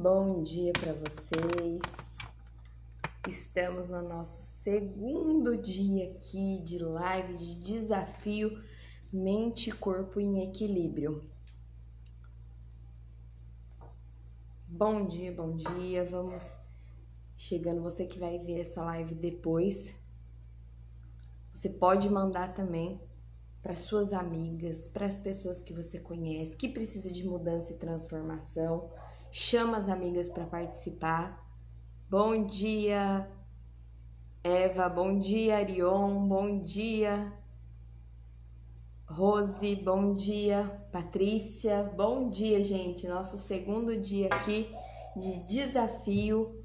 Bom dia para vocês. Estamos no nosso segundo dia aqui de live de desafio mente e corpo em equilíbrio. Bom dia, bom dia. Vamos chegando, você que vai ver essa live depois. Você pode mandar também para suas amigas, para as pessoas que você conhece, que precisa de mudança e transformação. Chama as amigas para participar. Bom dia, Eva. Bom dia, Arion. Bom dia, Rose. Bom dia, Patrícia. Bom dia, gente. Nosso segundo dia aqui de desafio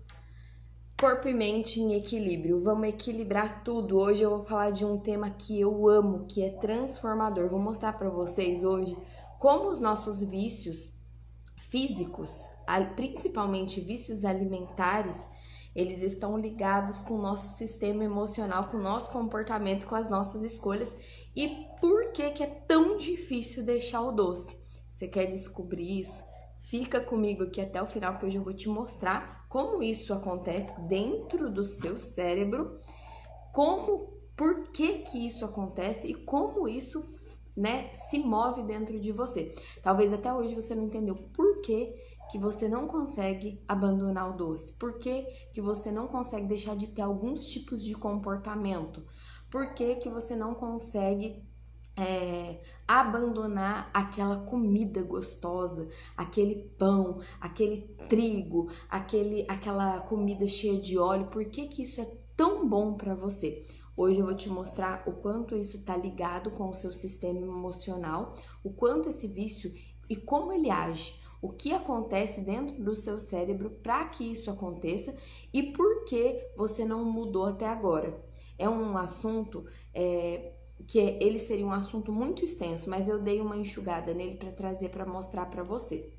corpo e mente em equilíbrio. Vamos equilibrar tudo. Hoje eu vou falar de um tema que eu amo, que é transformador. Vou mostrar para vocês hoje como os nossos vícios físicos, principalmente vícios alimentares, eles estão ligados com o nosso sistema emocional, com o nosso comportamento, com as nossas escolhas e por que é tão difícil deixar o doce. Você quer descobrir isso? Fica comigo aqui até o final, que hoje eu vou te mostrar como isso acontece dentro do seu cérebro, por que isso acontece e como isso se move dentro de você. Talvez até hoje você não entendeu por que você não consegue abandonar o doce, por que você não consegue deixar de ter alguns tipos de comportamento, por que você não consegue abandonar aquela comida gostosa, aquele pão, aquele trigo, aquela comida cheia de óleo, por que isso é tão bom para você? Hoje eu vou te mostrar o quanto isso está ligado com o seu sistema emocional, o quanto esse vício e como ele age, o que acontece dentro do seu cérebro para que isso aconteça e por que você não mudou até agora. É um assunto que ele seria um assunto muito extenso, mas eu dei uma enxugada nele para trazer, para mostrar para você.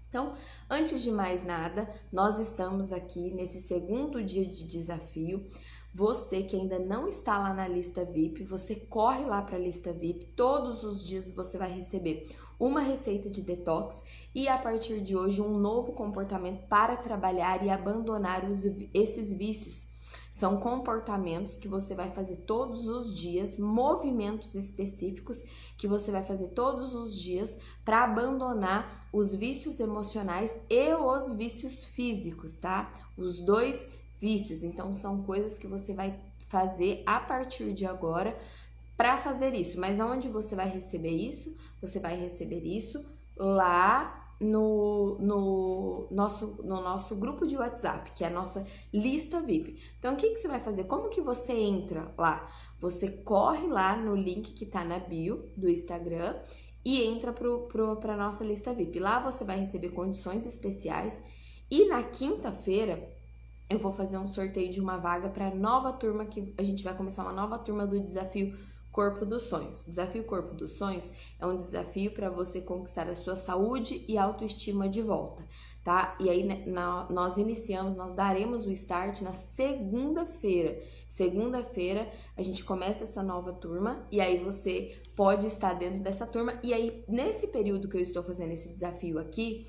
Então, antes de mais nada, nós estamos aqui nesse segundo dia de desafio. Você que ainda não está lá na lista VIP, você corre lá para a lista VIP. Todos os dias você vai receber uma receita de detox e a partir de hoje um novo comportamento para trabalhar e abandonar esses vícios. São comportamentos que você vai fazer todos os dias, movimentos específicos que você vai fazer todos os dias para abandonar os vícios emocionais e os vícios físicos, tá? Os dois vícios. Então, são coisas que você vai fazer a partir de agora para fazer isso. Mas aonde você vai receber isso? Você vai receber isso lá no nosso grupo de WhatsApp, que é a nossa lista VIP. Então, o que você vai fazer? Como que você entra lá? Você corre lá no link que tá na bio do Instagram e entra para nossa lista VIP. Lá você vai receber condições especiais e na quinta-feira eu vou fazer um sorteio de uma vaga para nova turma, que a gente vai começar uma nova turma do desafio Corpo dos Sonhos. O desafio Corpo dos Sonhos é um desafio para você conquistar a sua saúde e autoestima de volta, tá? E aí nós daremos o start na segunda-feira. Segunda-feira a gente começa essa nova turma e aí você pode estar dentro dessa turma. E aí nesse período que eu estou fazendo esse desafio aqui,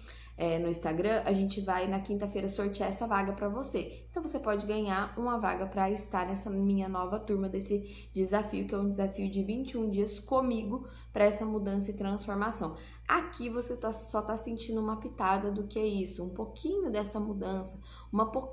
no Instagram, a gente vai na quinta-feira sortear essa vaga para você. Então você pode ganhar uma vaga para estar nessa minha nova turma desse desafio, que é um desafio de 21 dias comigo para essa mudança e transformação. Aqui você só tá sentindo uma pitada do que é isso, um pouquinho dessa mudança,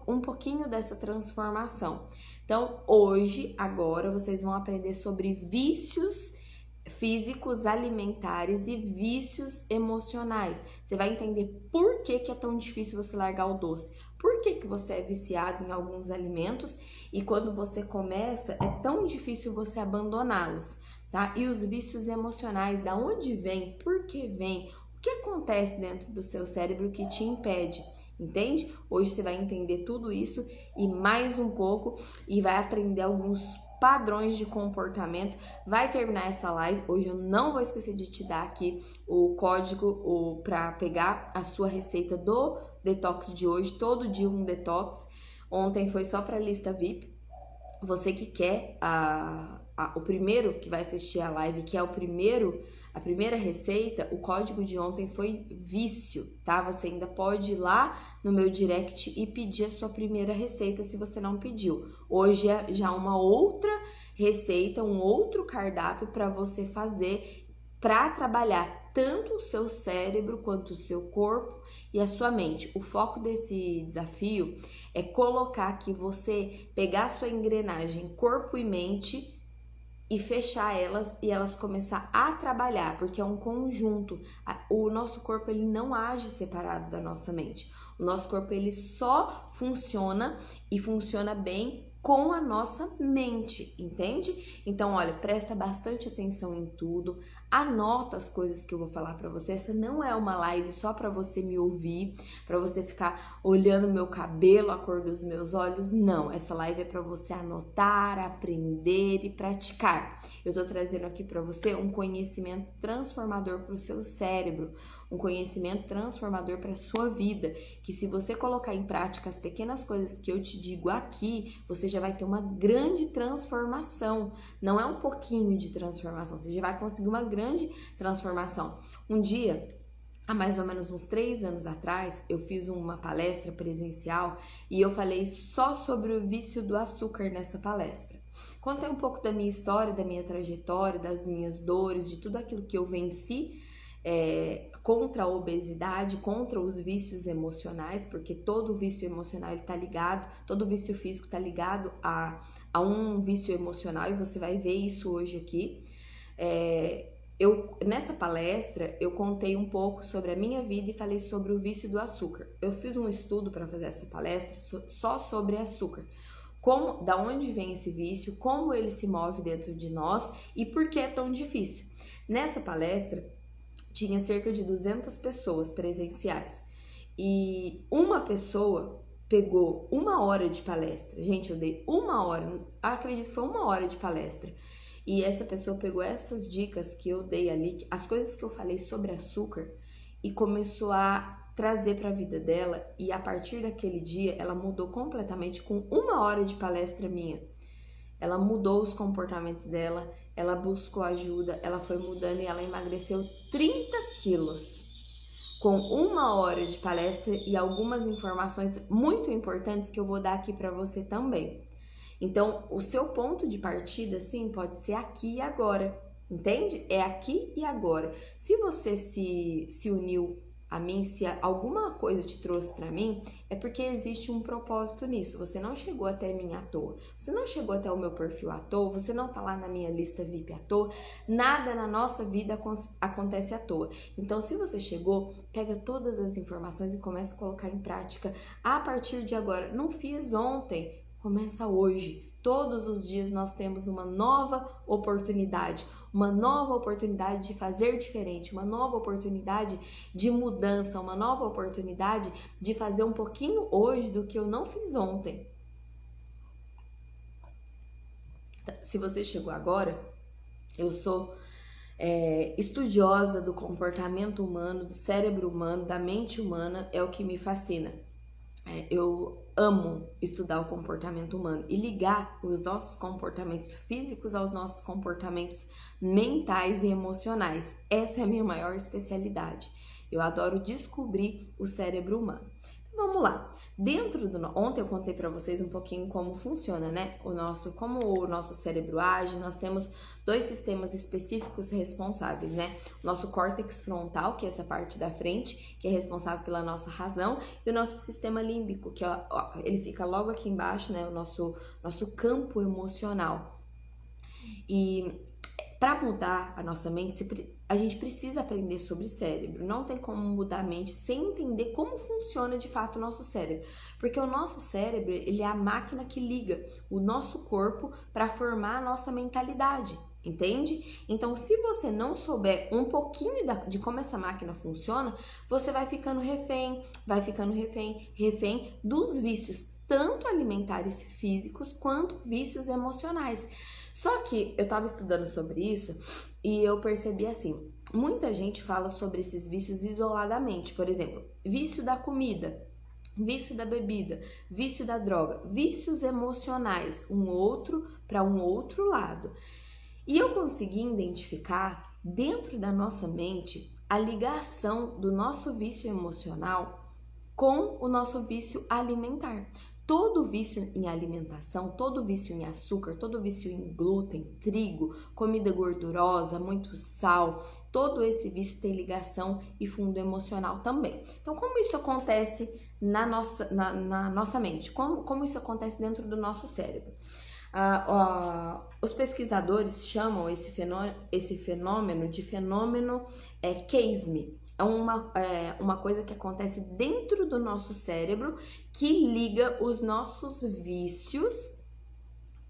um pouquinho dessa transformação. Então, hoje, agora, vocês vão aprender sobre vícios físicos, alimentares e vícios emocionais. Você vai entender por que é tão difícil você largar o doce, por que você é viciado em alguns alimentos e quando você começa é tão difícil você abandoná-los, tá? E os vícios emocionais, da onde vem, por que vem, o que acontece dentro do seu cérebro que te impede, entende? Hoje você vai entender tudo isso e mais um pouco e vai aprender alguns padrões de comportamento. Vai terminar essa live. Hoje eu não vou esquecer de te dar aqui o código para pegar a sua receita do detox de hoje. Todo dia um detox. Ontem foi só para a lista VIP. Você que quer o primeiro que vai assistir a live, que é a primeira receita, o código de ontem foi vício, tá? Você ainda pode ir lá no meu direct e pedir a sua primeira receita se você não pediu. Hoje é já uma outra receita, um outro cardápio para você fazer para trabalhar tanto o seu cérebro quanto o seu corpo e a sua mente. O foco desse desafio é colocar que você pegar a sua engrenagem corpo e mente e fechar elas e elas começar a trabalhar, porque é um conjunto. O nosso corpo ele não age separado da nossa mente. O nosso corpo ele só funciona e funciona bem com a nossa mente, entende? Então, olha, presta bastante atenção em tudo, anota as coisas que eu vou falar para você. Essa não é uma live só para você me ouvir, para você ficar olhando meu cabelo, a cor dos meus olhos, não. Essa live é para você anotar, aprender e praticar. Eu tô trazendo aqui para você um conhecimento transformador para o seu cérebro, um conhecimento transformador para a sua vida, que se você colocar em prática as pequenas coisas que eu te digo aqui, você já vai ter uma grande transformação. Não é um pouquinho de transformação, você já vai conseguir uma grande transformação. Um dia, há mais ou menos uns 3 anos atrás, eu fiz uma palestra presencial e eu falei só sobre o vício do açúcar nessa palestra. Contei um pouco da minha história, da minha trajetória, das minhas dores, de tudo aquilo que eu venci contra a obesidade, contra os vícios emocionais, porque todo vício emocional está ligado, todo vício físico está ligado a um vício emocional, e você vai ver isso hoje aqui. Nessa palestra, eu contei um pouco sobre a minha vida e falei sobre o vício do açúcar. Eu fiz um estudo para fazer essa palestra só sobre açúcar. Da onde vem esse vício, como ele se move dentro de nós e por que é tão difícil. Nessa palestra, tinha cerca de 200 pessoas presenciais e uma pessoa pegou 1 hora de palestra. Gente, eu dei 1 hora, acredito que foi 1 hora de palestra. E essa pessoa pegou essas dicas que eu dei ali, as coisas que eu falei sobre açúcar, e começou a trazer para a vida dela. E a partir daquele dia, ela mudou completamente com 1 hora de palestra minha. Ela mudou os comportamentos dela, ela buscou ajuda, ela foi mudando e ela emagreceu 30 quilos. Com 1 hora de palestra e algumas informações muito importantes que eu vou dar aqui para você também. Então, o seu ponto de partida, sim, pode ser aqui e agora, entende? É aqui e agora. Se você se uniu a mim, se alguma coisa te trouxe para mim, é porque existe um propósito nisso. Você não chegou até mim à toa. Você não chegou até o meu perfil à toa. Você não tá lá na minha lista VIP à toa. Nada na nossa vida acontece à toa. Então, se você chegou, pega todas as informações e começa a colocar em prática a partir de agora. Não fiz ontem, começa hoje. Todos os dias nós temos uma nova oportunidade de fazer diferente, uma nova oportunidade de mudança, uma nova oportunidade de fazer um pouquinho hoje do que eu não fiz ontem. Se você chegou agora, eu sou estudiosa do comportamento humano, do cérebro humano, da mente humana, é o que me fascina. Eu amo estudar o comportamento humano e ligar os nossos comportamentos físicos aos nossos comportamentos mentais e emocionais. Essa é a minha maior especialidade. Eu adoro descobrir o cérebro humano. Então, vamos lá. Ontem eu contei para vocês um pouquinho como funciona, né? Como o nosso cérebro age. Nós temos 2 sistemas específicos responsáveis, né? O nosso córtex frontal, que é essa parte da frente, que é responsável pela nossa razão, e o nosso sistema límbico, que ele fica logo aqui embaixo, né? O nosso campo emocional. E para mudar a nossa mente, a gente precisa aprender sobre cérebro. Não tem como mudar a mente sem entender como funciona de fato o nosso cérebro. Porque o nosso cérebro, ele é a máquina que liga o nosso corpo para formar a nossa mentalidade, entende? Então, se você não souber um pouquinho de como essa máquina funciona, você vai ficando refém dos vícios, tanto alimentares físicos quanto vícios emocionais. Só que eu tava estudando sobre isso e eu percebi assim, muita gente fala sobre esses vícios isoladamente. Por exemplo, vício da comida, vício da bebida, vício da droga, vícios emocionais, para um outro lado. E eu consegui identificar dentro da nossa mente a ligação do nosso vício emocional com o nosso vício alimentar. Todo vício em alimentação, todo vício em açúcar, todo vício em glúten, trigo, comida gordurosa, muito sal, todo esse vício tem ligação e fundo emocional também. Então, como isso acontece na nossa mente? Como isso acontece dentro do nosso cérebro? Os pesquisadores chamam esse fenômeno de fenômeno Keysme. É uma coisa que acontece dentro do nosso cérebro que liga os nossos vícios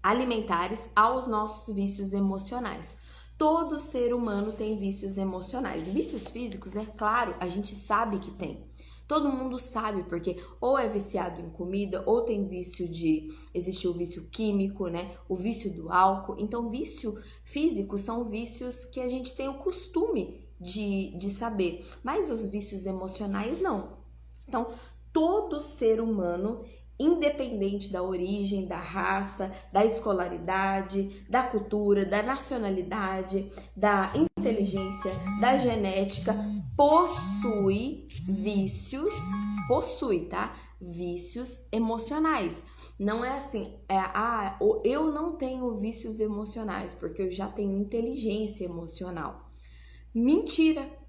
alimentares aos nossos vícios emocionais. Todo ser humano tem vícios emocionais. Vícios físicos, é claro, a gente sabe que tem. Todo mundo sabe, porque ou é viciado em comida, ou tem vício existe o vício químico, né? O vício do álcool. Então, vício físico são vícios que a gente tem o costume de saber, mas os vícios emocionais não. Então, todo ser humano, independente da origem, da raça, da escolaridade, da cultura, da nacionalidade, da inteligência, da genética, possui vícios, tá? Vícios emocionais. Não é assim, eu não tenho vícios emocionais porque eu já tenho inteligência emocional. Mentira!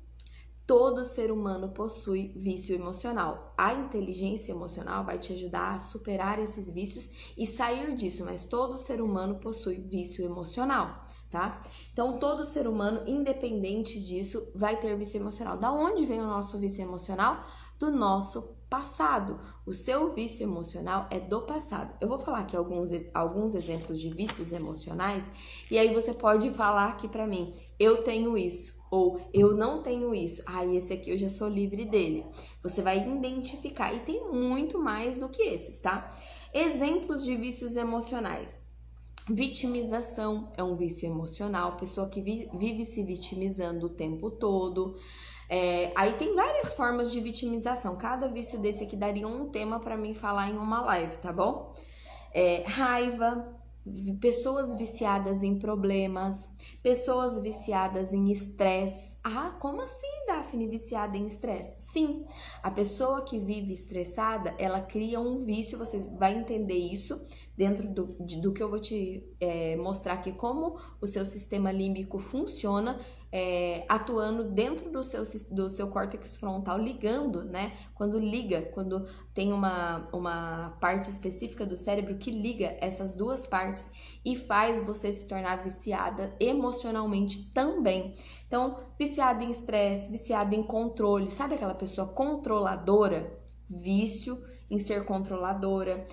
Todo ser humano possui vício emocional. A inteligência emocional vai te ajudar a superar esses vícios e sair disso, mas todo ser humano possui vício emocional, tá? Então, todo ser humano, independente disso, vai ter vício emocional. Da onde vem o nosso vício emocional? Do nosso passado. O seu vício emocional é do passado. Eu vou falar aqui alguns exemplos de vícios emocionais e aí você pode falar aqui pra mim, eu tenho isso. Ou eu não tenho isso. Esse aqui eu já sou livre dele. Você vai identificar. E tem muito mais do que esses, tá? Exemplos de vícios emocionais. Vitimização é um vício emocional. Pessoa que vive se vitimizando o tempo todo. Aí tem várias formas de vitimização. Cada vício desse aqui daria um tema para mim falar em uma live, tá bom? Raiva. Pessoas viciadas em problemas, pessoas viciadas em estresse. Como assim, Daphne, viciada em estresse? Sim, a pessoa que vive estressada, ela cria um vício, você vai entender isso dentro do que eu vou te mostrar aqui, como o seu sistema límbico funciona, atuando dentro do seu córtex frontal, ligando, né? Quando tem uma parte específica do cérebro que liga essas duas partes e faz você se tornar viciada emocionalmente também. Então, viciada em estresse, viciada em controle, sabe aquela pessoa controladora? Vício em ser controladora,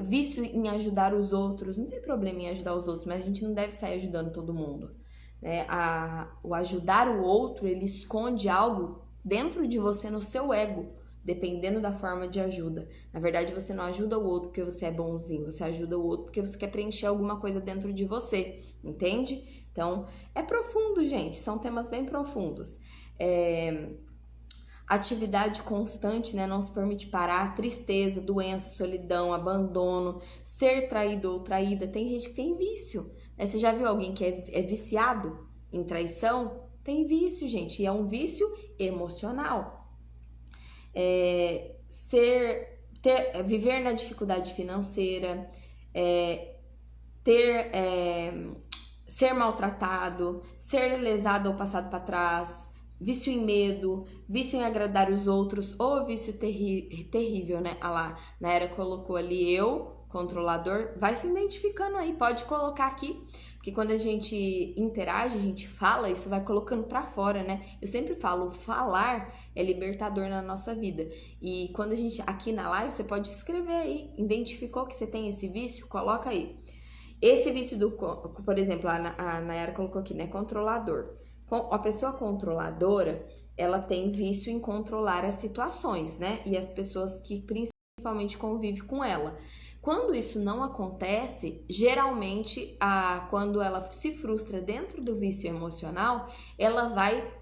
vício em ajudar os outros. Não tem problema em ajudar os outros, mas a gente não deve sair ajudando todo mundo. O ajudar o outro, ele esconde algo dentro de você, no seu ego, dependendo da forma de ajuda. Na verdade, você não ajuda o outro porque você é bonzinho, você ajuda o outro porque você quer preencher alguma coisa dentro de você, entende? Então, é profundo, gente, são temas bem profundos. Atividade constante, né? Não se permite parar, tristeza, doença, solidão, abandono, ser traído ou traída. Tem gente que tem vício, né? Você já viu alguém que é viciado em traição? Tem vício, gente, e é um vício emocional. Viver na dificuldade financeira, ser maltratado, ser lesado ou passado para trás, vício em medo, vício em agradar os outros, ou vício terrível, né? Lá, Nayara colocou ali controlador, vai se identificando aí, pode colocar aqui, porque quando a gente interage, a gente fala, isso vai colocando pra fora, né? Eu sempre falo, falar é libertador na nossa vida, e quando a gente, aqui na live, você pode escrever aí, identificou que você tem esse vício, coloca aí. Esse vício por exemplo, a Nayara colocou aqui, né, controlador. A pessoa controladora, ela tem vício em controlar as situações, né, e as pessoas que principalmente convivem com ela. Quando isso não acontece, geralmente, quando ela se frustra dentro do vício emocional, ela vai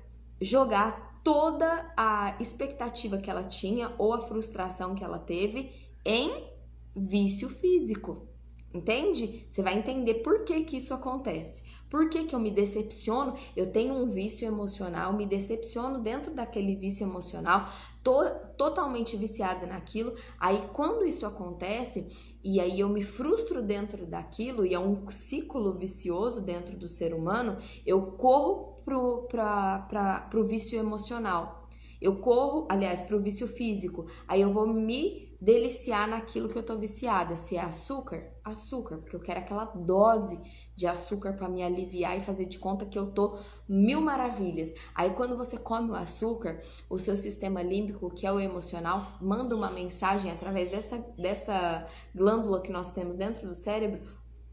jogar toda a expectativa que ela tinha ou a frustração que ela teve em vício físico. Entende? Você vai entender por que que isso acontece. Por que que eu me decepciono? Eu tenho um vício emocional, me decepciono dentro daquele vício emocional, tô totalmente viciada naquilo. Aí quando isso acontece, e aí eu me frustro dentro daquilo, e é um ciclo vicioso dentro do ser humano, eu corro pro vício emocional. Eu corro, aliás, pro vício físico. Aí eu vou me deliciar naquilo que eu tô viciada. Se é açúcar, açúcar, porque eu quero aquela dose de açúcar para me aliviar e fazer de conta que eu tô mil maravilhas. Aí quando você come o açúcar, o seu sistema límbico, que é o emocional, manda uma mensagem através dessa glândula que nós temos dentro do cérebro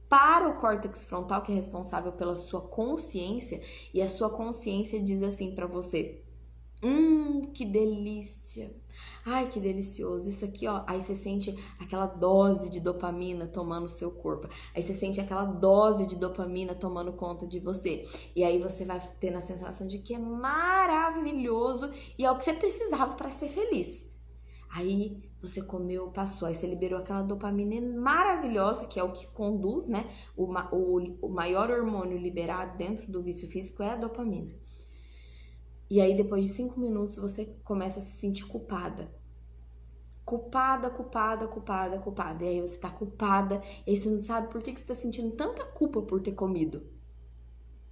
para o córtex frontal, que é responsável pela sua consciência, e a sua consciência diz assim para você: que delícia! Ai, que delicioso! Isso aqui, ó. Aí você sente aquela dose de dopamina tomando o seu corpo. Aí você sente aquela dose de dopamina tomando conta de você. E aí você vai tendo a sensação de que é maravilhoso e é o que você precisava para ser feliz. Aí você comeu, passou, aí você liberou aquela dopamina maravilhosa, que é o que conduz, né? O maior hormônio liberado dentro do vício físico é a dopamina. E aí, depois de 5 minutos, você começa a se sentir culpada. Culpada. E aí você tá culpada, e aí você não sabe por que você tá sentindo tanta culpa por ter comido.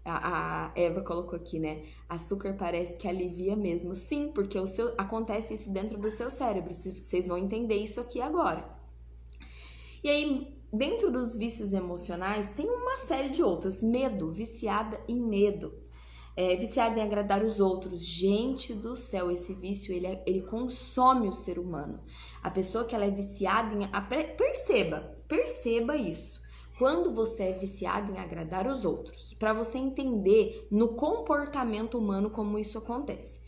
A Eva colocou aqui, né? Açúcar parece que alivia mesmo. Sim, porque acontece isso dentro do seu cérebro. Vocês vão entender isso aqui agora. E aí, dentro dos vícios emocionais, tem uma série de outros. Medo, viciada em medo. Viciada em agradar os outros. Gente do céu, esse vício, ele consome o ser humano. A pessoa que ela é viciada em... Perceba isso. Quando você é viciado em agradar os outros, para você entender no comportamento humano como isso acontece.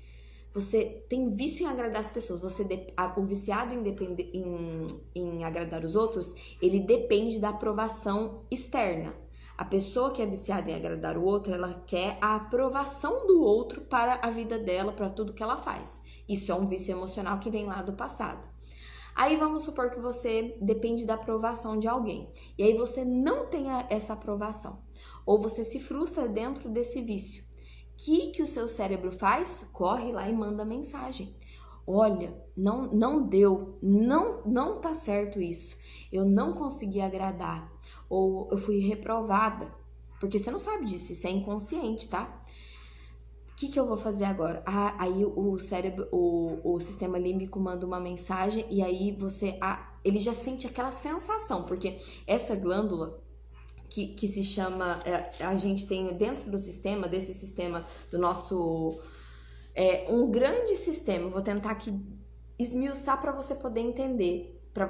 Você tem vício em agradar as pessoas. O viciado em agradar os outros, ele depende da aprovação externa. A pessoa que é viciada em agradar o outro, ela quer a aprovação do outro para a vida dela, para tudo que ela faz. Isso é um vício emocional que vem lá do passado. Aí vamos supor que você depende da aprovação de alguém. E aí você não tem essa aprovação. Ou você se frustra dentro desse vício. O que o seu cérebro faz? Corre lá e manda mensagem. Olha, não deu, não tá certo isso. Eu não consegui agradar. Ou eu fui reprovada. Porque você não sabe disso, isso é inconsciente, tá? O que eu vou fazer agora? Aí o cérebro, o sistema límbico manda uma mensagem e aí ele já sente aquela sensação, porque essa glândula que se chama, a gente tem dentro desse sistema do nosso, um grande sistema. Eu vou tentar aqui esmiuçar para você poder entender, para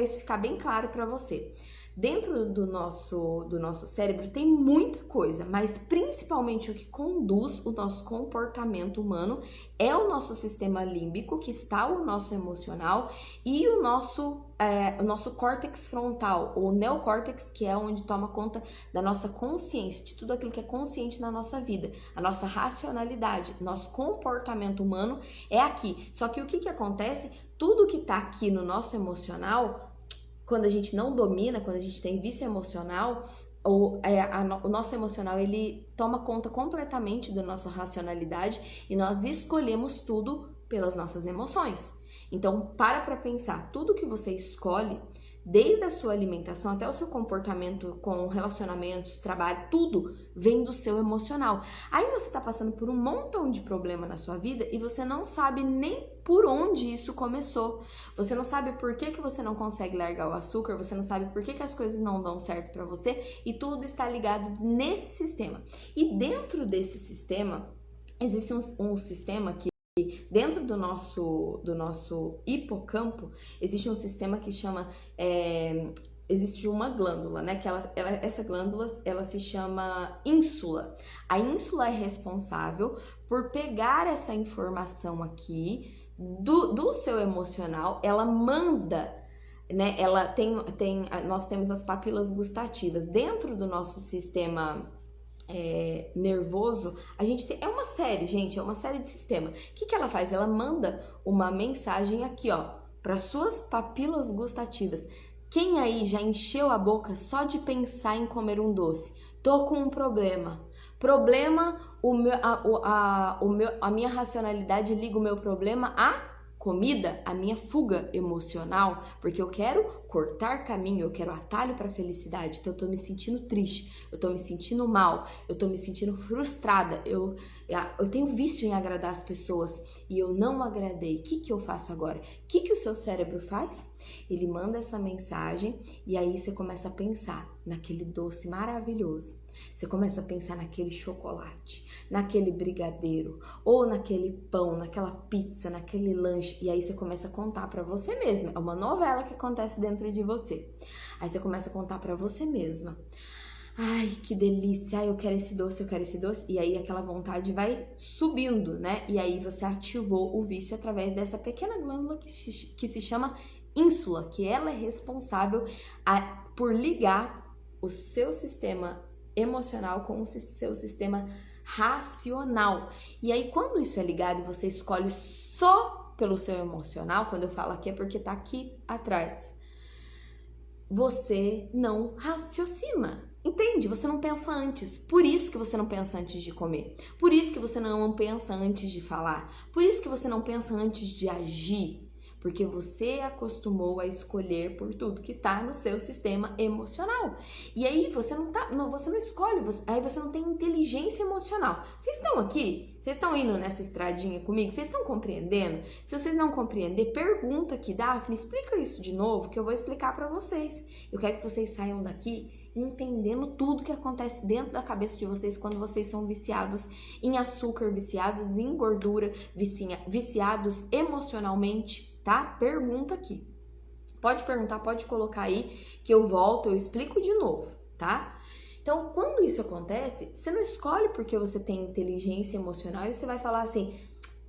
isso ficar bem claro para você. Dentro do nosso cérebro tem muita coisa, mas principalmente o que conduz o nosso comportamento humano é o nosso sistema límbico, que está o nosso emocional, e o nosso córtex frontal, ou neocórtex, que é onde toma conta da nossa consciência, de tudo aquilo que é consciente na nossa vida, a nossa racionalidade, nosso comportamento humano é aqui. Só que o que acontece? Tudo que está aqui no nosso emocional, quando a gente não domina, quando a gente tem vício emocional, o nosso emocional, ele toma conta completamente da nossa racionalidade e nós escolhemos tudo pelas nossas emoções. Então, para pensar, tudo que você escolhe, desde a sua alimentação até o seu comportamento com relacionamentos, trabalho, tudo vem do seu emocional. Aí você tá passando por um montão de problema na sua vida e você não sabe nem por onde isso começou. Você não sabe por que você não consegue largar o açúcar, você não sabe por que as coisas não dão certo para você, e tudo está ligado nesse sistema. E dentro desse sistema, existe um sistema que dentro do nosso hipocampo, existe um sistema que chama... existe uma glândula, né? Que essa glândula, ela se chama ínsula. A ínsula é responsável por pegar essa informação aqui do seu emocional. Ela manda, né? Nós temos as papilas gustativas. Dentro do nosso sistema nervoso, a gente tem, é uma série de sistemas. O que ela faz? Ela manda uma mensagem aqui, ó, para suas papilas gustativas. Quem aí já encheu a boca só de pensar em comer um doce? Tô com um problema. A minha racionalidade liga o meu problema à comida, à minha fuga emocional, porque eu quero cortar caminho, eu quero atalho para a felicidade. Então eu tô me sentindo triste, eu tô me sentindo mal, eu tô me sentindo frustrada, eu tenho vício em agradar as pessoas e eu não agradei. O que eu faço agora? O que o seu cérebro faz? Ele manda essa mensagem e aí você começa a pensar naquele doce maravilhoso. Você começa a pensar naquele chocolate, naquele brigadeiro, ou naquele pão, naquela pizza, naquele lanche. E aí você começa a contar pra você mesma. É uma novela que acontece dentro de você. Aí você começa a contar pra você mesma. Ai, que delícia, ai, eu quero esse doce, eu quero esse doce. E aí aquela vontade vai subindo, né? E aí você ativou o vício através dessa pequena glândula que se chama ínsula, que ela é responsável por ligar o seu sistema emocional com o seu sistema racional. E aí, quando isso é ligado e você escolhe só pelo seu emocional, quando eu falo aqui é porque tá aqui atrás, você não raciocina. Entende? Você não pensa antes. Por isso que você não pensa antes de comer. Por isso que você não pensa antes de falar. Por isso que você não pensa antes de agir. Porque você acostumou a escolher por tudo que está no seu sistema emocional. E aí você não escolhe, aí você não tem inteligência emocional. Vocês estão aqui? Vocês estão indo nessa estradinha comigo? Vocês estão compreendendo? Se vocês não compreender, pergunta aqui, Daphne, explica isso de novo que eu vou explicar para vocês. Eu quero que vocês saiam daqui entendendo tudo que acontece dentro da cabeça de vocês quando vocês são viciados em açúcar, viciados em gordura, viciados emocionalmente, tá? Pergunta aqui. Pode perguntar, pode colocar aí que eu volto, eu explico de novo, tá? Então, quando isso acontece, você não escolhe porque você tem inteligência emocional e você vai falar assim,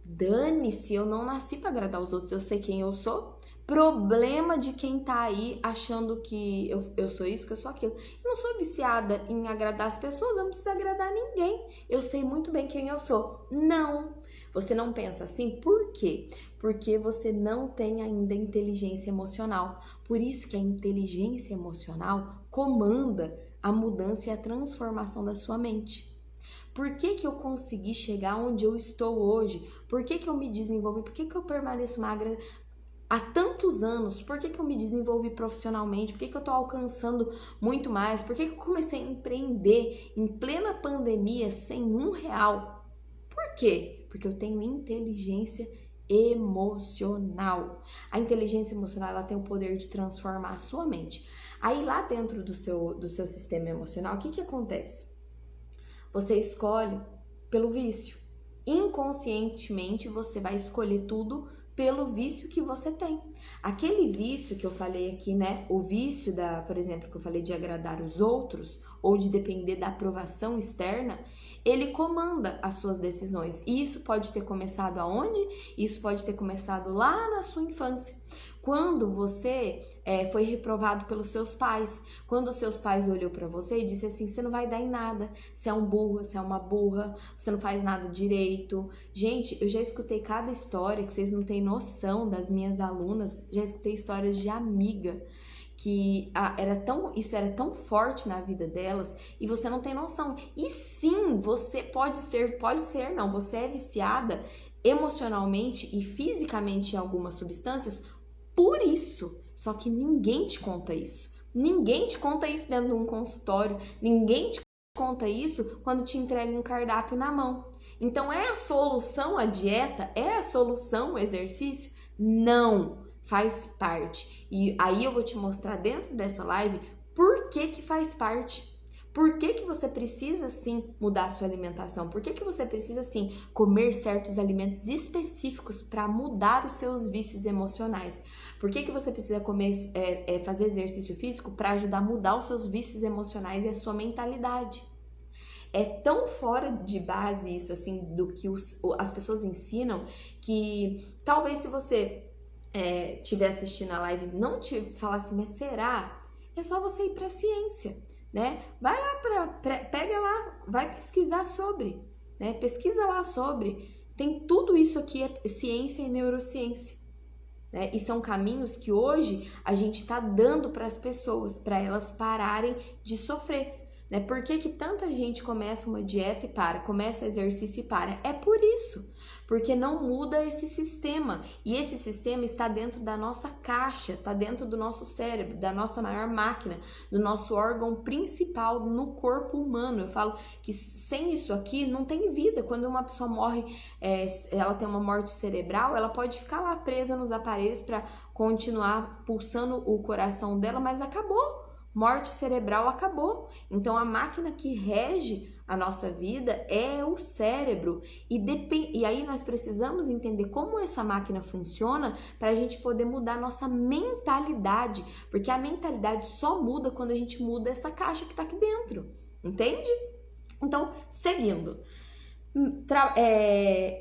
dane-se, eu não nasci para agradar os outros, eu sei quem eu sou. Problema de quem tá aí achando que eu sou isso, que eu sou aquilo. Eu não sou viciada em agradar as pessoas, eu não preciso agradar ninguém. Eu sei muito bem quem eu sou. Não, você não pensa assim. Por quê? Porque você não tem ainda inteligência emocional. Por isso que a inteligência emocional comanda a mudança e a transformação da sua mente. Por que eu consegui chegar onde eu estou hoje? Por que eu me desenvolvi? Por que eu permaneço magra há tantos anos? Por que eu me desenvolvi profissionalmente? Por que eu tô alcançando muito mais? Por que eu comecei a empreender em plena pandemia sem R$1? Por quê? Porque eu tenho inteligência emocional. A inteligência emocional, ela tem o poder de transformar a sua mente. Aí lá dentro do seu sistema emocional, o que acontece? Você escolhe pelo vício. Inconscientemente você vai escolher tudo pelo vício que você tem. Aquele vício que eu falei aqui, né? O vício por exemplo, que eu falei de agradar os outros ou de depender da aprovação externa, ele comanda as suas decisões. E isso pode ter começado aonde? Isso pode ter começado lá na sua infância. Quando você foi reprovado pelos seus pais, quando os seus pais olhou para você e disse assim, você não vai dar em nada, você é um burro, você é uma burra, você não faz nada direito. Gente, eu já escutei cada história que vocês não têm noção das minhas alunas, já escutei histórias de amiga que isso era tão forte na vida delas e você não tem noção. E sim, você você é viciada emocionalmente e fisicamente em algumas substâncias por isso. Só que ninguém te conta isso. Ninguém te conta isso dentro de um consultório. Ninguém te conta isso quando te entrega um cardápio na mão. Então, é a solução a dieta? É a solução o exercício? Não, faz parte. E aí eu vou te mostrar dentro dessa live por que faz parte. Por que você precisa, sim, mudar a sua alimentação? Por que você precisa, sim, comer certos alimentos específicos para mudar os seus vícios emocionais? Por que você precisa fazer exercício físico para ajudar a mudar os seus vícios emocionais e a sua mentalidade? É tão fora de base isso, assim, do que as pessoas ensinam, que talvez se você estiver assistindo a live e não te falasse, mas será? É só você ir para a ciência. Né? Vai lá, pega lá, vai pesquisar sobre, né? Pesquisa lá sobre. Tem tudo isso aqui, é ciência e neurociência. né? E são caminhos que hoje a gente está dando para as pessoas, para elas pararem de sofrer. Né? Por que tanta gente começa uma dieta e para, começa exercício e para? É por isso, porque não muda esse sistema, e esse sistema está dentro da nossa caixa, está dentro do nosso cérebro, da nossa maior máquina, do nosso órgão principal no corpo humano. Eu falo que sem isso aqui não tem vida. Quando uma pessoa morre, ela tem uma morte cerebral, ela pode ficar lá presa nos aparelhos para continuar pulsando o coração dela, mas acabou. Morte cerebral acabou. Então, a máquina que rege a nossa vida é o cérebro. E aí nós precisamos entender como essa máquina funciona para a gente poder mudar a nossa mentalidade. Porque a mentalidade só muda quando a gente muda essa caixa que está aqui dentro. Entende? Então, seguindo.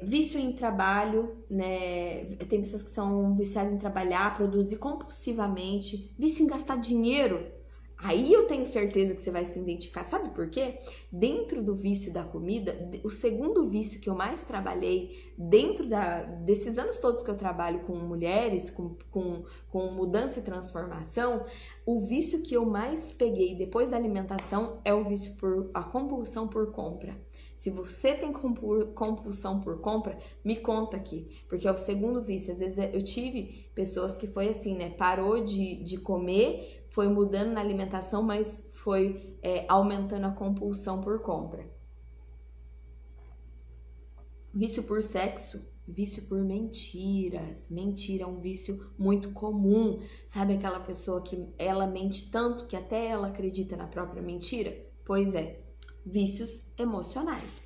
Vício em trabalho, né? Tem pessoas que são viciadas em trabalhar, produzir compulsivamente. Vício em gastar dinheiro. Aí eu tenho certeza que você vai se identificar. Sabe por quê? Dentro do vício da comida, o segundo vício que eu mais trabalhei dentro desses anos todos que eu trabalho com mulheres, com mudança e transformação, o vício que eu mais peguei depois da alimentação é o vício por a compulsão por compra. Se você tem compulsão por compra, me conta aqui, porque é o segundo vício. Às vezes eu tive pessoas que foi assim, né? Parou de comer, foi mudando na alimentação, mas foi aumentando a compulsão por compra. Vício por sexo, vício por mentiras. Mentira é um vício muito comum. Sabe aquela pessoa que ela mente tanto que até ela acredita na própria mentira? Pois é, vícios emocionais.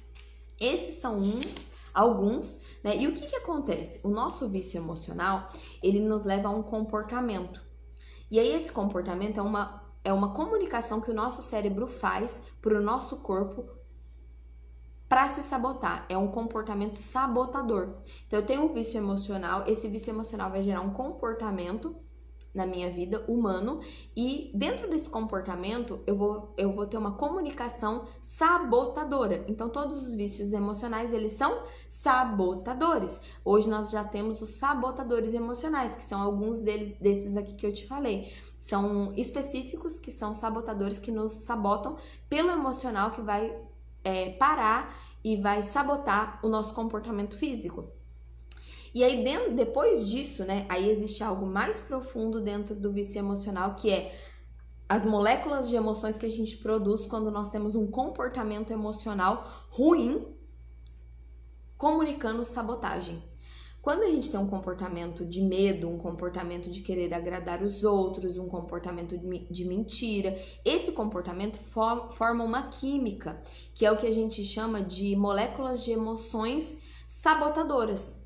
Esses são alguns, né? E o que acontece? O nosso vício emocional, ele nos leva a um comportamento. E aí esse comportamento é uma comunicação que o nosso cérebro faz para o nosso corpo para se sabotar. É um comportamento sabotador. Então eu tenho um vício emocional, esse vício emocional vai gerar um comportamento na minha vida humano, e dentro desse comportamento eu vou ter uma comunicação sabotadora. Então todos os vícios emocionais, eles são sabotadores. Hoje nós já temos os sabotadores emocionais, que são alguns desses aqui que eu te falei. São específicos, que são sabotadores que nos sabotam pelo emocional, que vai parar e vai sabotar o nosso comportamento físico. E aí, depois disso, né, aí existe algo mais profundo dentro do vício emocional, que é as moléculas de emoções que a gente produz quando nós temos um comportamento emocional ruim, comunicando sabotagem. Quando a gente tem um comportamento de medo, um comportamento de querer agradar os outros, um comportamento de mentira, esse comportamento forma uma química, que é o que a gente chama de moléculas de emoções sabotadoras.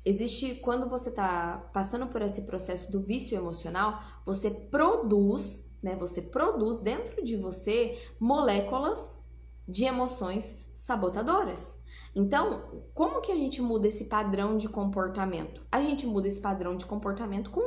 Existe, quando você está passando por esse processo do vício emocional, você produz dentro de você moléculas de emoções sabotadoras. Então, como que a gente muda esse padrão de comportamento? A gente muda esse padrão de comportamento com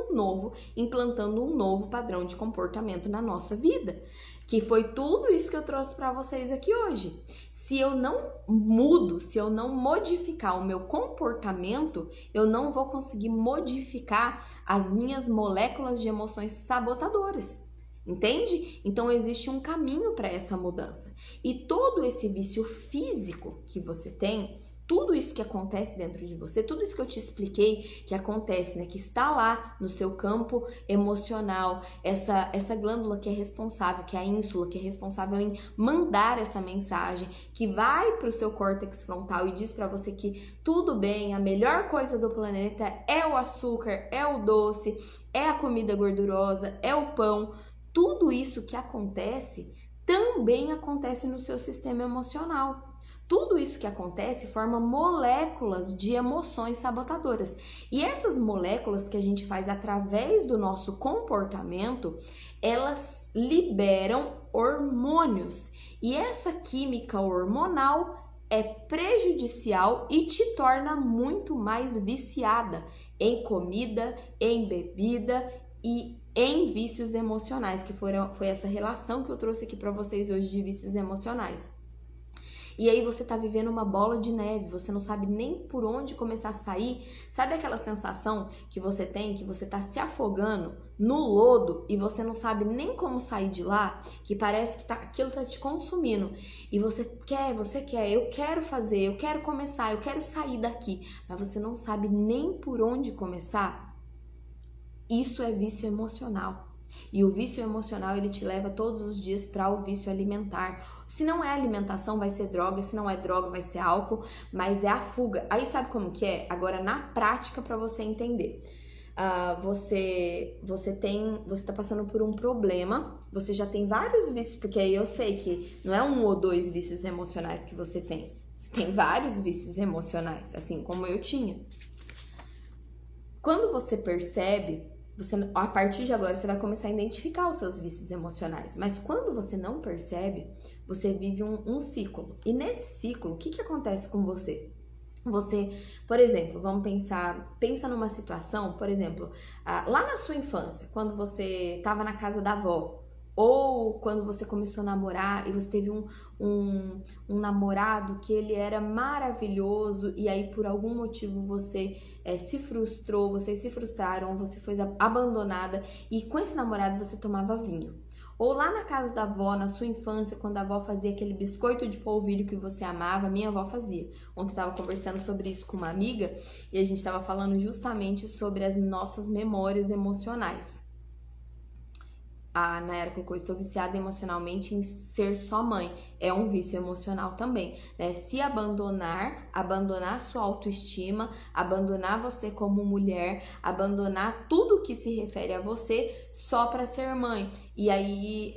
implantando um novo padrão de comportamento na nossa vida, que foi tudo isso que eu trouxe para vocês aqui hoje. Se eu não mudo, se eu não modificar o meu comportamento, eu não vou conseguir modificar as minhas moléculas de emoções sabotadoras. Entende? Então existe um caminho para essa mudança. E todo esse vício físico que você tem, tudo isso que acontece dentro de você, tudo isso que eu te expliquei que acontece, né, que está lá no seu campo emocional, essa glândula que é responsável, que é a ínsula, que é responsável em mandar essa mensagem, que vai para o seu córtex frontal e diz para você que tudo bem, a melhor coisa do planeta é o açúcar, é o doce, é a comida gordurosa, é o pão. Tudo isso que acontece também acontece no seu sistema emocional. Tudo isso que acontece forma moléculas de emoções sabotadoras. E essas moléculas que a gente faz através do nosso comportamento, elas liberam hormônios. E essa química hormonal é prejudicial e te torna muito mais viciada em comida, em bebida e em vícios emocionais, que foi essa relação que eu trouxe aqui para vocês hoje de vícios emocionais. E aí você tá vivendo uma bola de neve, você não sabe nem por onde começar a sair. Sabe aquela sensação que você tem, que você tá se afogando no lodo e você não sabe nem como sair de lá? Que parece que aquilo tá te consumindo. E você quer, eu quero fazer, eu quero começar, eu quero sair daqui. Mas você não sabe nem por onde começar? Isso é vício emocional. E o vício emocional, ele te leva todos os dias para o vício alimentar. Se não é alimentação, vai ser droga. Se não é droga, vai ser álcool. Mas é a fuga. Aí sabe como que é? Agora, na prática, para você entender. Você tá passando por um problema. Você já tem vários vícios. Porque aí eu sei que não é 1 ou 2 vícios emocionais que você tem. Você tem vários vícios emocionais, assim como eu tinha. Quando você percebe... a partir de agora, você vai começar a identificar os seus vícios emocionais. Mas quando você não percebe, você vive um ciclo. E nesse ciclo, o que acontece com você? Você, por exemplo, pensa numa situação, por exemplo, lá na sua infância, quando você estava na casa da avó, ou quando você começou a namorar e você teve um namorado que ele era maravilhoso e aí por algum motivo você se frustrou, vocês se frustraram, você foi abandonada e com esse namorado você tomava vinho. Ou lá na casa da avó, na sua infância, quando a avó fazia aquele biscoito de polvilho que você amava, minha avó fazia. Ontem eu estava conversando sobre isso com uma amiga e a gente estava falando justamente sobre as nossas memórias emocionais. A Nayara colocou, estou viciada emocionalmente em ser só mãe. É um vício emocional também, né? Se abandonar sua autoestima, abandonar você como mulher, abandonar tudo que se refere a você só para ser mãe. E aí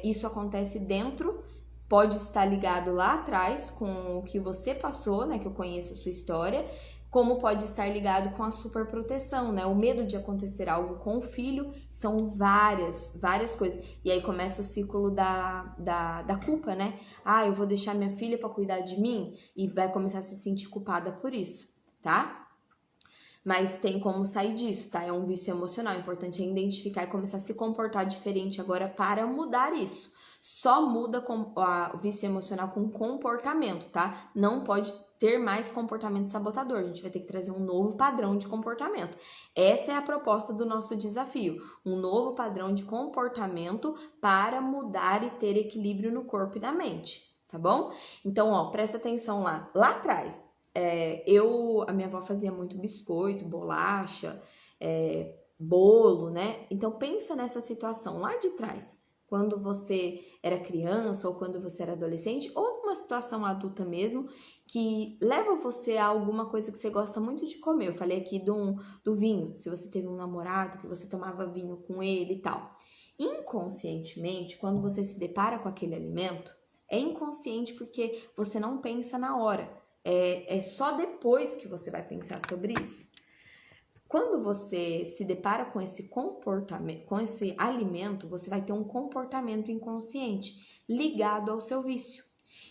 isso acontece dentro, pode estar ligado lá atrás com o que você passou, né? Que eu conheço a sua história. Como pode estar ligado com a superproteção, né? O medo de acontecer algo com o filho, são várias coisas. E aí começa o ciclo da culpa, né? Eu vou deixar minha filha para cuidar de mim e vai começar a se sentir culpada por isso, tá? Mas tem como sair disso, tá? É um vício emocional. O importante é identificar e começar a se comportar diferente agora para mudar isso. Só muda o vício emocional com comportamento, tá? Não pode ter mais comportamento sabotador. A gente vai ter que trazer um novo padrão de comportamento. Essa é a proposta do nosso desafio. Um novo padrão de comportamento para mudar e ter equilíbrio no corpo e na mente, tá bom? Então, presta atenção lá. Lá atrás, a minha avó fazia muito biscoito, bolacha, bolo, né? Então, pensa nessa situação lá de trás. Quando você era criança ou quando você era adolescente ou numa situação adulta mesmo que leva você a alguma coisa que você gosta muito de comer. Eu falei aqui do vinho, se você teve um namorado que você tomava vinho com ele e tal. Inconscientemente, quando você se depara com aquele alimento, é inconsciente porque você não pensa na hora. É só depois que você vai pensar sobre isso. Quando você se depara com esse comportamento, com esse alimento, você vai ter um comportamento inconsciente ligado ao seu vício.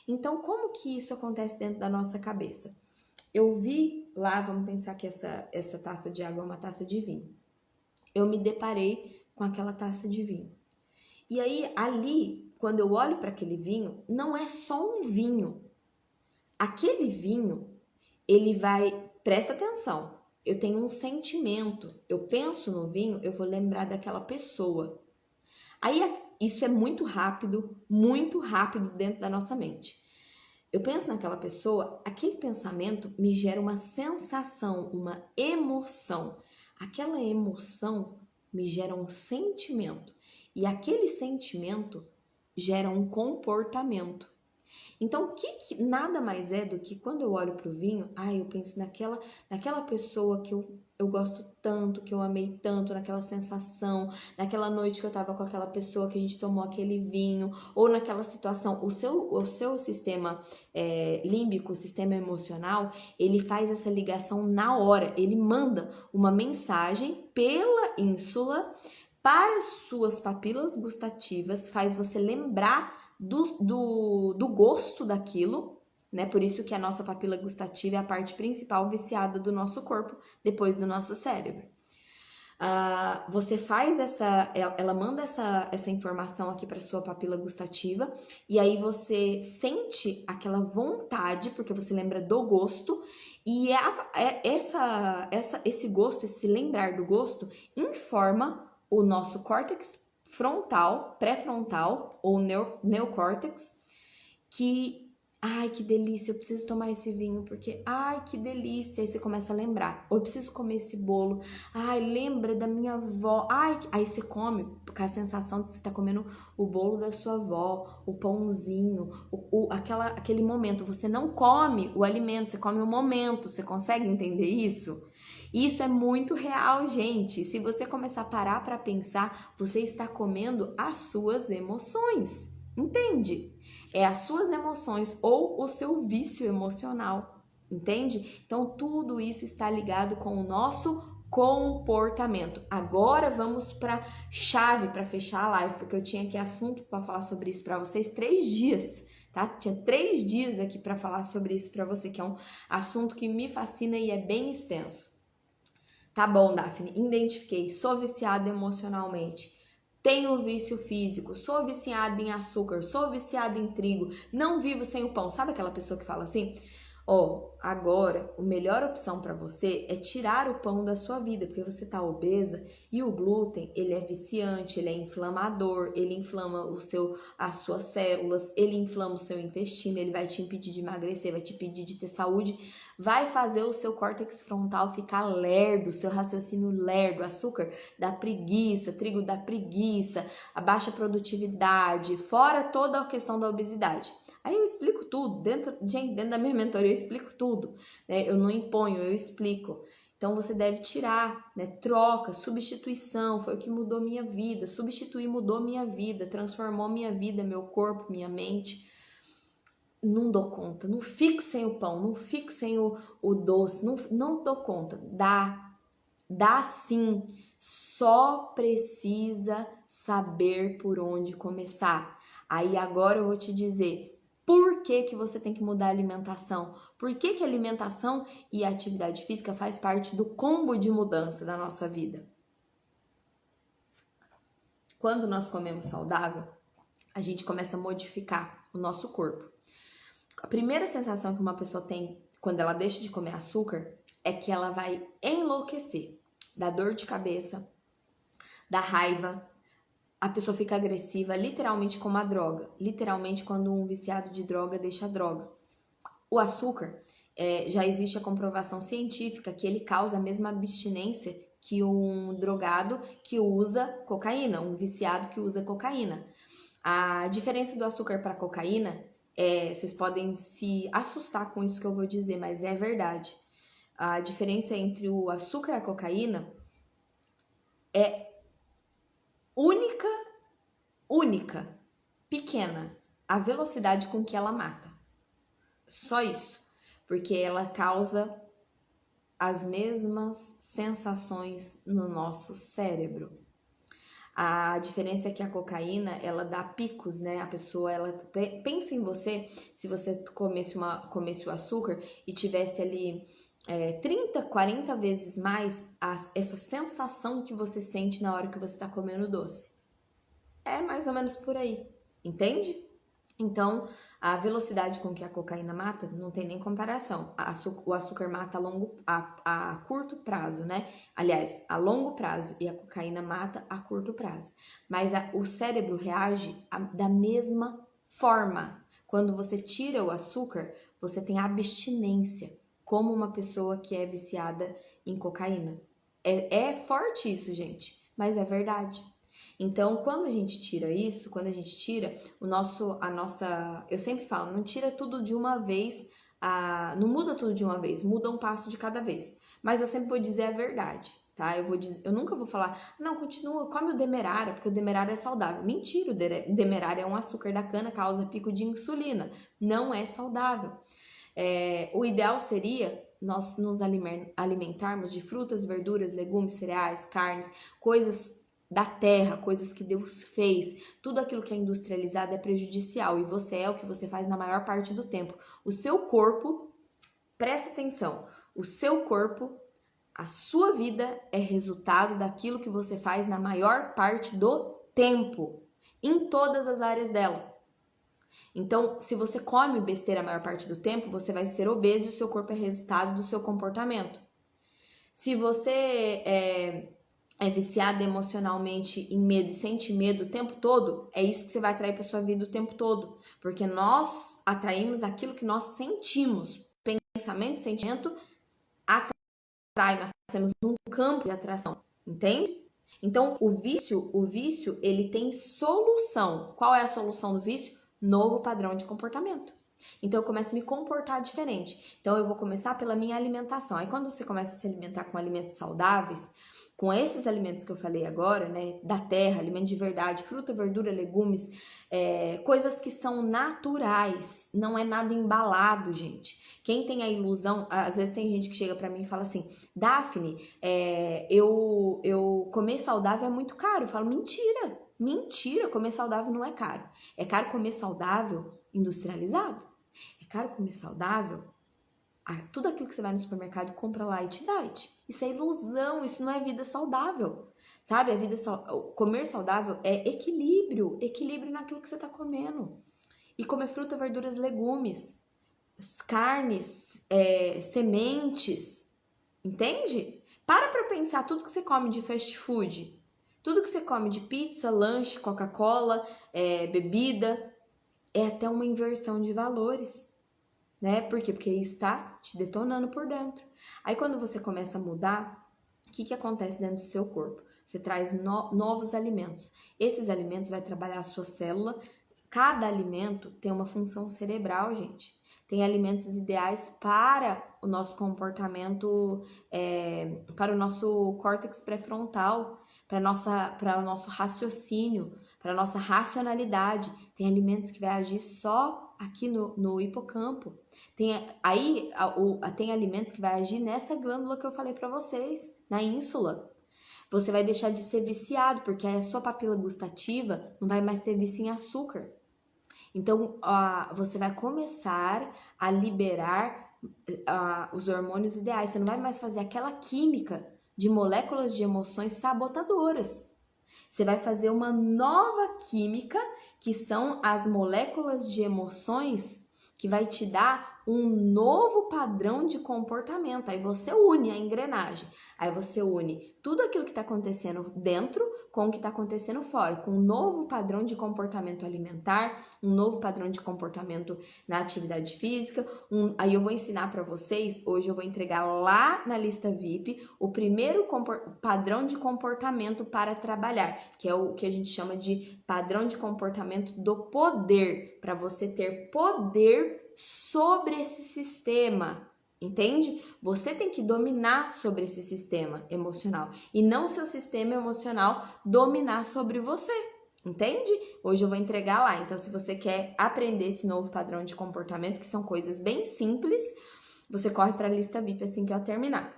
Então, como que isso acontece dentro da nossa cabeça? Eu vi lá, vamos pensar que essa taça de água é uma taça de vinho. Eu me deparei com aquela taça de vinho. E aí, ali, quando eu olho para aquele vinho, não é só um vinho. Aquele vinho, ele vai... Presta atenção. Eu tenho um sentimento, eu penso no vinho, eu vou lembrar daquela pessoa. Aí isso é muito rápido dentro da nossa mente. Eu penso naquela pessoa, aquele pensamento me gera uma sensação, uma emoção. Aquela emoção me gera um sentimento. E aquele sentimento gera um comportamento. Então, o que nada mais é do que quando eu olho para o vinho, eu penso naquela pessoa que eu gosto tanto, que eu amei tanto, naquela sensação, naquela noite que eu estava com aquela pessoa que a gente tomou aquele vinho, ou naquela situação. O seu sistema límbico, o sistema emocional, ele faz essa ligação na hora, ele manda uma mensagem pela ínsula para as suas papilas gustativas, faz você lembrar do gosto daquilo, né? Por isso que a nossa papila gustativa é a parte principal viciada do nosso corpo, depois do nosso cérebro. Você faz ela manda essa informação aqui para sua papila gustativa, e aí você sente aquela vontade, porque você lembra do gosto, e esse gosto, esse lembrar do gosto, informa o nosso córtex frontal, pré-frontal ou neocórtex, que ai, que delícia, eu preciso tomar esse vinho, porque ai, que delícia. Aí você começa a lembrar, ou eu preciso comer esse bolo, ai, lembra da minha avó, ai, aí você come com a sensação de você estar comendo o bolo da sua avó, o pãozinho, aquele momento. Você não come o alimento, você come o momento. Você consegue entender isso? Isso é muito real, gente. Se você começar a parar para pensar, você está comendo as suas emoções, entende? É as suas emoções ou o seu vício emocional, entende? Então, tudo isso está ligado com o nosso comportamento. Agora vamos para chave para fechar a live, porque eu tinha aqui assunto para falar sobre isso para vocês 3 dias, tá? Tinha 3 dias aqui para falar sobre isso para você, que é um assunto que me fascina e é bem extenso. Tá bom, Daphne, identifiquei, sou viciada emocionalmente. Tenho vício físico, sou viciada em açúcar, sou viciada em trigo, não vivo sem o pão. Sabe aquela pessoa que fala assim? Agora, a melhor opção para você é tirar o pão da sua vida, porque você tá obesa e o glúten, ele é viciante, ele é inflamador, ele inflama as suas células, ele inflama o seu intestino, ele vai te impedir de emagrecer, vai te impedir de ter saúde, vai fazer o seu córtex frontal ficar lerdo, seu raciocínio lerdo. Açúcar dá preguiça, trigo dá preguiça, a baixa produtividade, fora toda a questão da obesidade. Aí eu explico tudo, dentro da minha mentoria eu explico tudo, né? Eu não imponho, eu explico. Então você deve tirar, né? Troca, substituição, foi o que mudou minha vida. Substituir mudou minha vida, transformou minha vida, meu corpo, minha mente. Não dou conta, não fico sem o pão, não fico sem o doce, não dou conta. Dá sim, só precisa saber por onde começar. Aí agora eu vou te dizer por que você tem que mudar a alimentação. Por que a alimentação e a atividade física faz parte do combo de mudança da nossa vida. Quando nós comemos saudável, a gente começa a modificar o nosso corpo. A primeira sensação que uma pessoa tem quando ela deixa de comer açúcar é que ela vai enlouquecer. Dá dor de cabeça, dá raiva, a pessoa fica agressiva, literalmente como a droga. Literalmente quando um viciado de droga deixa a droga. O açúcar, já existe a comprovação científica que ele causa a mesma abstinência que um drogado que usa cocaína, um viciado que usa cocaína. A diferença do açúcar para a cocaína, vocês podem se assustar com isso que eu vou dizer, mas é verdade. A diferença entre o açúcar e a cocaína é única, pequena, a velocidade com que ela mata. Só isso, porque ela causa as mesmas sensações no nosso cérebro. A diferença é que a cocaína, ela dá picos, né? A pessoa, ela pensa em você, se você comesse o açúcar e tivesse ali 30, 40 vezes mais essa sensação que você sente na hora que você está comendo doce. É mais ou menos por aí, entende? Então, a velocidade com que a cocaína mata não tem nem comparação. O açúcar mata a curto prazo, né? Aliás, a longo prazo, e a cocaína mata a curto prazo. Mas o cérebro reage da mesma forma. Quando você tira o açúcar, você tem abstinência, como uma pessoa que é viciada em cocaína. É forte isso, gente, mas é verdade. Então, quando a gente tira isso, eu sempre falo, não tira tudo de uma vez, não muda tudo de uma vez, muda um passo de cada vez. Mas eu sempre vou dizer a verdade, tá? Eu nunca vou falar, não, continua, come o demerara, porque o demerara é saudável. Mentira, o demerara é um açúcar da cana, causa pico de insulina, não é saudável. O ideal seria nós nos alimentarmos de frutas, verduras, legumes, cereais, carnes, coisas da terra, coisas que Deus fez. Tudo aquilo que é industrializado é prejudicial e você é o que você faz na maior parte do tempo. O seu corpo, presta atenção, o seu corpo A sua vida é resultado daquilo que você faz na maior parte do tempo, em todas as áreas dela. Então, se você come besteira a maior parte do tempo, você vai ser obeso e o seu corpo é resultado do seu comportamento. Se você é viciado emocionalmente em medo e sente medo o tempo todo, é isso que você vai atrair para sua vida o tempo todo. Porque nós atraímos aquilo que nós sentimos. Pensamento e sentimento atrai, nós temos um campo de atração, entende? Então, o vício, ele tem solução. Qual é a solução do vício? Novo padrão de comportamento. Então, eu começo a me comportar diferente. Então, eu vou começar pela minha alimentação. Aí, quando você começa a se alimentar com alimentos saudáveis, com esses alimentos que eu falei agora, né, da terra, alimento de verdade, fruta, verdura, legumes, coisas que são naturais, não é nada embalado, gente. Quem tem a ilusão, às vezes tem gente que chega pra mim e fala assim, Daphne, eu comer saudável é muito caro. Eu falo, mentira, comer saudável não é caro. É caro comer saudável industrializado. É caro comer saudável. Tudo aquilo que você vai no supermercado e compra light diet. Isso é ilusão, isso não é vida saudável. Sabe, comer saudável é equilíbrio naquilo que você está comendo. E comer fruta, verduras, legumes, carnes, sementes, entende? Para pensar tudo que você come de fast food, tudo que você come de pizza, lanche, Coca-Cola, bebida, é até uma inversão de valores. Né? Por quê? Porque isso tá te detonando por dentro. Aí quando você começa a mudar, o que acontece dentro do seu corpo? Você traz novos alimentos. Esses alimentos vai trabalhar a sua célula. Cada alimento tem uma função cerebral, gente. Tem alimentos ideais para o nosso comportamento, para o nosso córtex pré-frontal, para o nosso raciocínio, para a nossa racionalidade. Tem alimentos que vai agir só aqui no hipocampo. Tem alimentos que vai agir nessa glândula que eu falei para vocês, na ínsula. Você vai deixar de ser viciado, porque a sua papila gustativa não vai mais ter vício em açúcar. Então, você vai começar a liberar os hormônios ideais. Você não vai mais fazer aquela química de moléculas de emoções sabotadoras. Você vai fazer uma nova química, que são as moléculas de emoções, que vai te dar um novo padrão de comportamento. Aí você une a engrenagem. Aí você une tudo aquilo que está acontecendo dentro com o que está acontecendo fora, com um novo padrão de comportamento alimentar, um novo padrão de comportamento na atividade física. Aí eu vou ensinar para vocês, hoje eu vou entregar lá na lista VIP, o primeiro padrão de comportamento para trabalhar, que é o que a gente chama de padrão de comportamento do poder, para você ter poder sobre esse sistema, entende? Você tem que dominar sobre esse sistema emocional e não seu sistema emocional dominar sobre você, entende? Hoje eu vou entregar lá. Então, se você quer aprender esse novo padrão de comportamento, que são coisas bem simples, você corre para a lista VIP assim que eu terminar.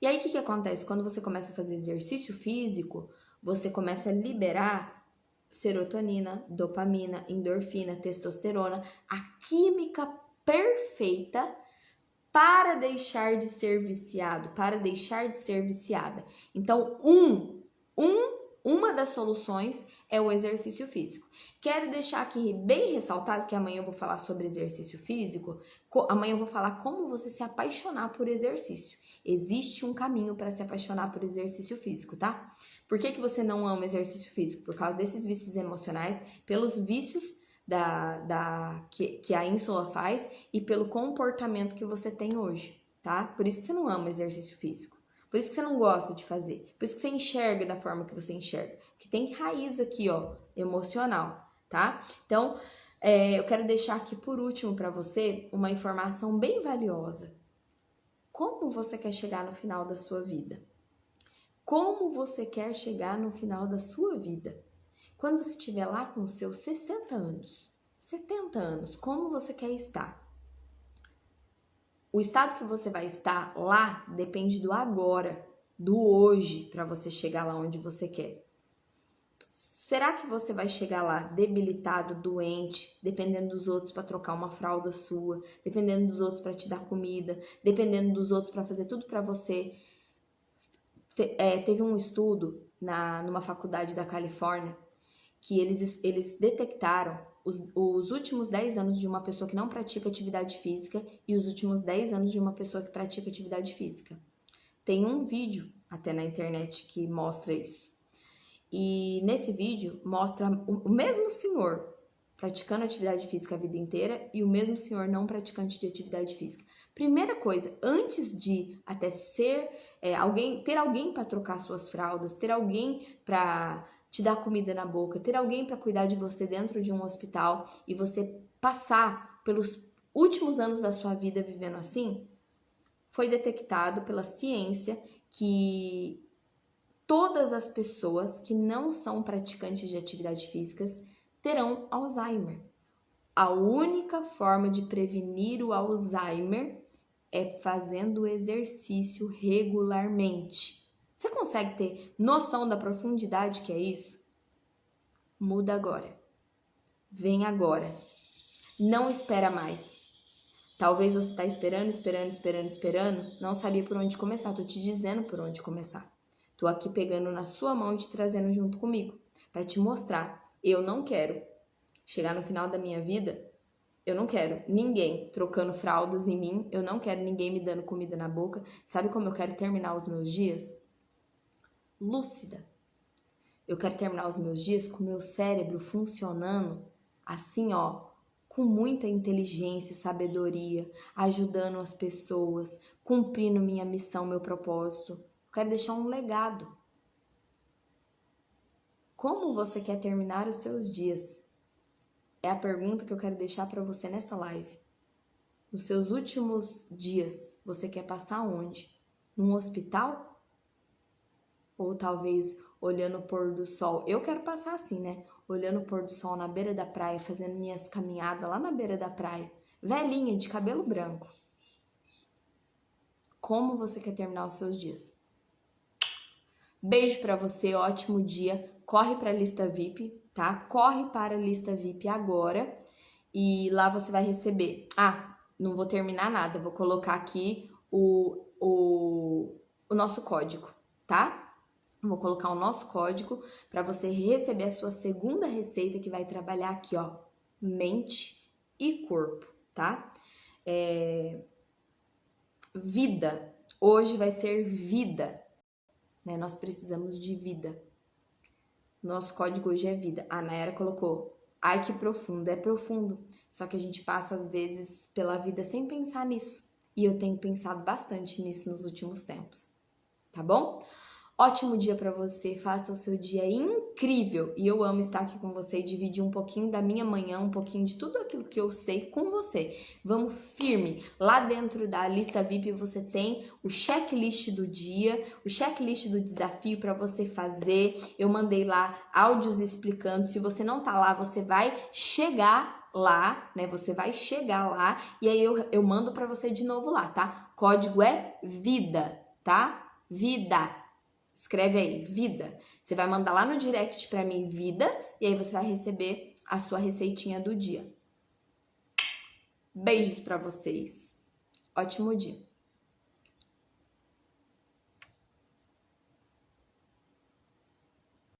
E aí, o que acontece? Quando você começa a fazer exercício físico, você começa a liberar serotonina, dopamina, endorfina, testosterona, a química perfeita para deixar de ser viciado, para deixar de ser viciada. Então, uma das soluções é o exercício físico. Quero deixar aqui bem ressaltado que amanhã eu vou falar sobre exercício físico. Amanhã eu vou falar como você se apaixonar por exercício. Existe um caminho para se apaixonar por exercício físico, tá? Por que você não ama exercício físico? Por causa desses vícios emocionais, pelos vícios que a ínsula faz e pelo comportamento que você tem hoje, tá? Por isso que você não ama exercício físico. Por isso que você não gosta de fazer. Por isso que você enxerga da forma que você enxerga. Porque tem raiz aqui, ó, emocional, tá? Então, eu quero deixar aqui por último para você uma informação bem valiosa. Como você quer chegar no final da sua vida? Como você quer chegar no final da sua vida? Quando você estiver lá com os seus 60 anos, 70 anos, como você quer estar? O estado que você vai estar lá depende do agora, do hoje, para você chegar lá onde você quer. Será que você vai chegar lá debilitado, doente, dependendo dos outros para trocar uma fralda sua, dependendo dos outros para te dar comida, dependendo dos outros para fazer tudo para você? Teve um estudo numa faculdade da Califórnia que eles detectaram os últimos 10 anos de uma pessoa que não pratica atividade física e os últimos 10 anos de uma pessoa que pratica atividade física. Tem um vídeo até na internet que mostra isso. E nesse vídeo mostra o mesmo senhor praticando atividade física a vida inteira e o mesmo senhor não praticante de atividade física. Primeira coisa, antes de até ter alguém para trocar suas fraldas, ter alguém para te dar comida na boca, ter alguém para cuidar de você dentro de um hospital e você passar pelos últimos anos da sua vida vivendo assim, foi detectado pela ciência que todas as pessoas que não são praticantes de atividades físicas terão Alzheimer. A única forma de prevenir o Alzheimer é fazendo exercício regularmente. Você consegue ter noção da profundidade que é isso? Muda agora. Vem agora. Não espera mais. Talvez você está esperando, não sabia por onde começar. Estou te dizendo por onde começar. Estou aqui pegando na sua mão e te trazendo junto comigo para te mostrar. Eu não quero chegar no final da minha vida, eu não quero ninguém trocando fraldas em mim, eu não quero ninguém me dando comida na boca. Sabe como eu quero terminar os meus dias? Lúcida. Eu quero terminar os meus dias com o meu cérebro funcionando assim, ó, com muita inteligência e sabedoria, ajudando as pessoas, cumprindo minha missão, meu propósito. Eu quero deixar um legado. Como você quer terminar os seus dias? É a pergunta que eu quero deixar para você nessa live. Nos seus últimos dias, você quer passar onde? Num hospital? Ou talvez olhando o pôr do sol? Eu quero passar assim, né? Olhando o pôr do sol na beira da praia, fazendo minhas caminhadas lá na beira da praia. Velhinha, de cabelo branco. Como você quer terminar os seus dias? Beijo para você, ótimo dia. Corre para a lista VIP, tá? Corre para a lista VIP agora e lá você vai receber. Não vou terminar nada, vou colocar aqui o nosso código, tá? Vou colocar o nosso código para você receber a sua segunda receita que vai trabalhar aqui, ó, mente e corpo, tá? Vida. Hoje vai ser vida. Né? Nós precisamos de vida. Nosso código hoje é vida. A Nayara colocou, ai que profundo, é profundo. Só que a gente passa às vezes pela vida sem pensar nisso. E eu tenho pensado bastante nisso nos últimos tempos. Tá bom? Ótimo dia para você, faça o seu dia incrível. E eu amo estar aqui com você e dividir um pouquinho da minha manhã, um pouquinho de tudo aquilo que eu sei com você. Vamos firme. Lá dentro da lista VIP você tem o checklist do dia, o checklist do desafio para você fazer. Eu mandei lá áudios explicando. Se você não tá lá, você vai chegar lá, né? Você vai chegar lá e aí eu mando para você de novo lá, tá? Código é VIDA, tá? VIDA. Escreve aí, vida. Você vai mandar lá no direct pra mim, vida, e aí você vai receber a sua receitinha do dia. Beijos pra vocês. Ótimo dia.